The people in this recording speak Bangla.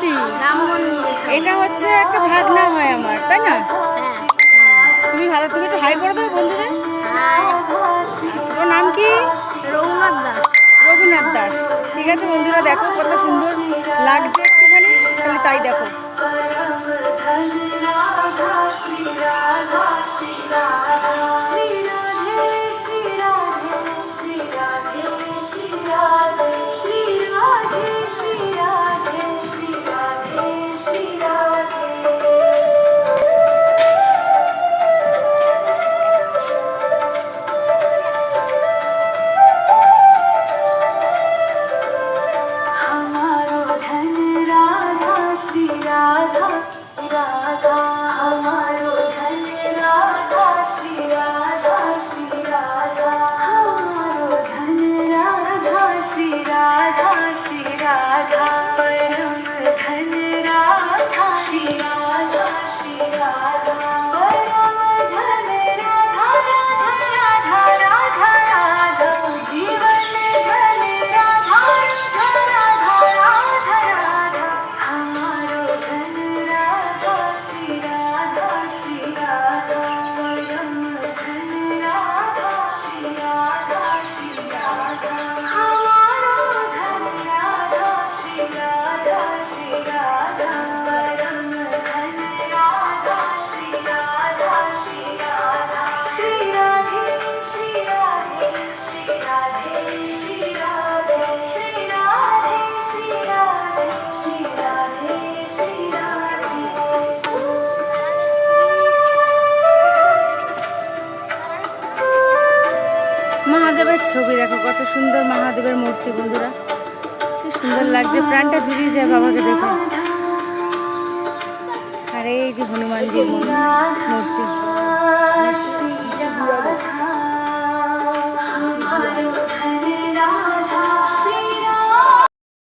এসেছি। রাম মন্দিরে। এটা হচ্ছে একটা ভাগনা হয় আমার, তাই না? হ্যাঁ। তুমি ভালো, তুমি একটু হাই করে দেবে বন্ধুদের। হাই। আচ্ছা, ওর নাম কি? রঘুনাথ দাস। রঘুনাথ দাস। ঠিক আছে বন্ধুরা, দেখো কত সুন্দর লাগছে, একটুখানি খালি তাই দেখো। মহাদেবের ছবি দেখো, কত সুন্দর মহাদেবের মূর্তি বন্ধুরা, কি সুন্দর লাগছে, প্রাণটা জুড়িয়ে যায় বাবাকে দেখে। আর এই যে হনুমানজির মূর্তি।